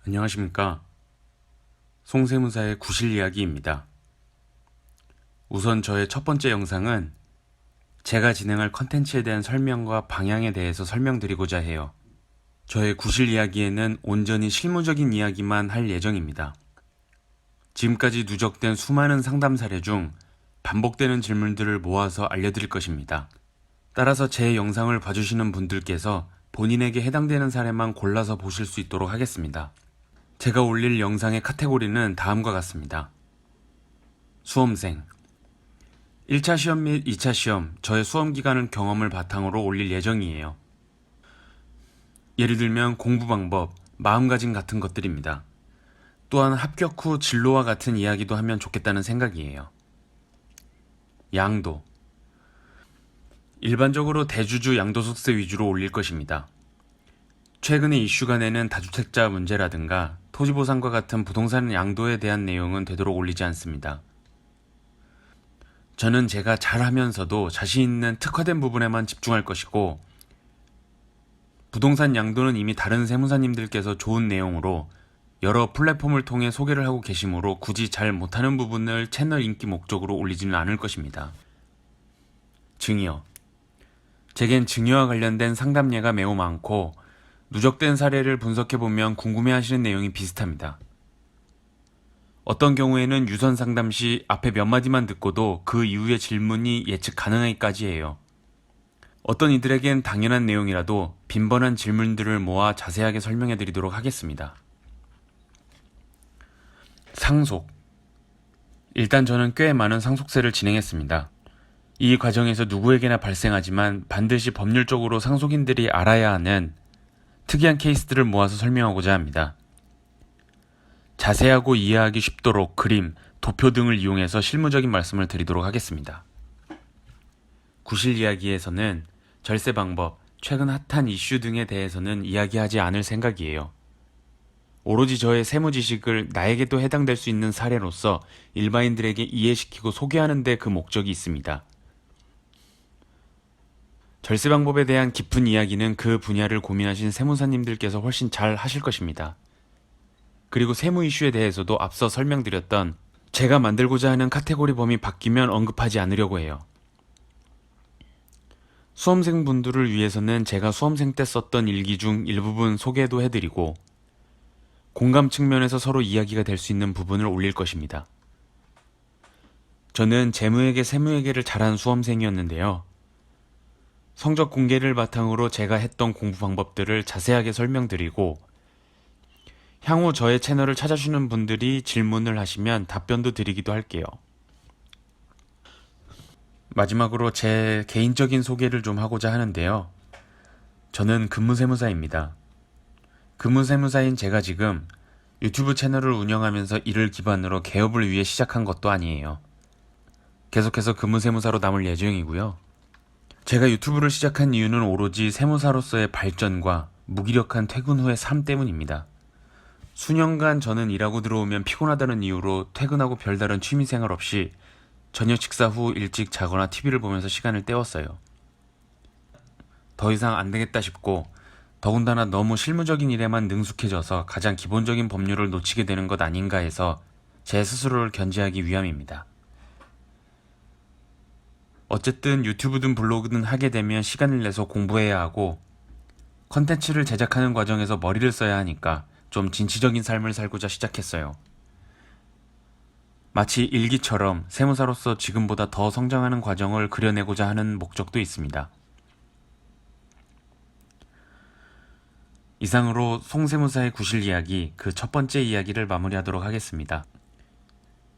안녕하십니까. 송세무사의 구실 이야기입니다. 우선 저의 첫 번째 영상은 제가 진행할 컨텐츠에 대한 설명과 방향에 대해서 설명드리고자 해요. 저의 구실 이야기에는 온전히 실무적인 이야기만 할 예정입니다. 지금까지 누적된 수많은 상담 사례 중 반복되는 질문들을 모아서 알려드릴 것입니다. 따라서 제 영상을 봐주시는 분들께서 본인에게 해당되는 사례만 골라서 보실 수 있도록 하겠습니다. 제가 올릴 영상의 카테고리는 다음과 같습니다. 수험생 1차 시험 및 2차 시험, 저의 수험 기간을 경험을 바탕으로 올릴 예정이에요. 예를 들면 공부 방법, 마음가짐 같은 것들입니다. 또한 합격 후 진로와 같은 이야기도 하면 좋겠다는 생각이에요. 양도 일반적으로 대주주 양도소득세 위주로 올릴 것입니다. 최근에 이슈가 되는 다주택자 문제라든가 토지보상과 같은 부동산 양도에 대한 내용은 되도록 올리지 않습니다. 저는 제가 잘하면서도 자신 있는 특화된 부분에만 집중할 것이고, 부동산 양도는 이미 다른 세무사님들께서 좋은 내용으로 여러 플랫폼을 통해 소개를 하고 계시므로 굳이 잘 못하는 부분을 채널 인기 목적으로 올리지는 않을 것입니다. 증여 제겐 증여와 관련된 상담 예가 매우 많고 누적된 사례를 분석해보면 궁금해하시는 내용이 비슷합니다. 어떤 경우에는 유선 상담 시 앞에 몇 마디만 듣고도 그 이후의 질문이 예측 가능하기까지 해요. 어떤 이들에겐 당연한 내용이라도 빈번한 질문들을 모아 자세하게 설명해드리도록 하겠습니다. 상속 일단 저는 꽤 많은 상속세를 진행했습니다. 이 과정에서 누구에게나 발생하지만 반드시 법률적으로 상속인들이 알아야 하는 특이한 케이스들을 모아서 설명하고자 합니다. 자세하고 이해하기 쉽도록 그림, 도표 등을 이용해서 실무적인 말씀을 드리도록 하겠습니다. 구실 이야기에서는 절세 방법, 최근 핫한 이슈 등에 대해서는 이야기하지 않을 생각이에요. 오로지 저의 세무 지식을 나에게도 해당될 수 있는 사례로서 일반인들에게 이해시키고 소개하는 데 그 목적이 있습니다. 절세 방법에 대한 깊은 이야기는 그 분야를 고민하신 세무사님들께서 훨씬 잘 하실 것입니다. 그리고 세무 이슈에 대해서도 앞서 설명드렸던 제가 만들고자 하는 카테고리 범위 바뀌면 언급하지 않으려고 해요. 수험생분들을 위해서는 제가 수험생 때 썼던 일기 중 일부분 소개도 해드리고 공감 측면에서 서로 이야기가 될 수 있는 부분을 올릴 것입니다. 저는 재무회계, 세무회계를 잘한 수험생이었는데요. 성적 공개를 바탕으로 제가 했던 공부 방법들을 자세하게 설명드리고 향후 저의 채널을 찾아주시는 분들이 질문을 하시면 답변도 드리기도 할게요. 마지막으로 제 개인적인 소개를 좀 하고자 하는데요. 저는 근무세무사입니다. 근무세무사인 제가 지금 유튜브 채널을 운영하면서 이를 기반으로 개업을 위해 시작한 것도 아니에요. 계속해서 근무세무사로 남을 예정이고요. 제가 유튜브를 시작한 이유는 오로지 세무사로서의 발전과 무기력한 퇴근 후의 삶 때문입니다. 수년간 저는 일하고 들어오면 피곤하다는 이유로 퇴근하고 별다른 취미생활 없이 저녁 식사 후 일찍 자거나 TV를 보면서 시간을 때웠어요. 더 이상 안 되겠다 싶고 더군다나 너무 실무적인 일에만 능숙해져서 가장 기본적인 법률을 놓치게 되는 것 아닌가 해서 제 스스로를 견제하기 위함입니다. 어쨌든 유튜브든 블로그든 하게 되면 시간을 내서 공부해야 하고 컨텐츠를 제작하는 과정에서 머리를 써야 하니까 좀 진취적인 삶을 살고자 시작했어요. 마치 일기처럼 세무사로서 지금보다 더 성장하는 과정을 그려내고자 하는 목적도 있습니다. 이상으로 송세무사의 구실 이야기, 그 첫 번째 이야기를 마무리하도록 하겠습니다.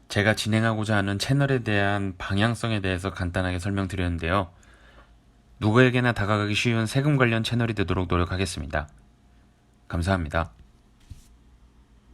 제가 진행하고자 하는 채널에 대한 방향성에 대해서 간단하게 설명드렸는데요. 누구에게나 다가가기 쉬운 세금 관련 채널이 되도록 노력하겠습니다. 감사합니다.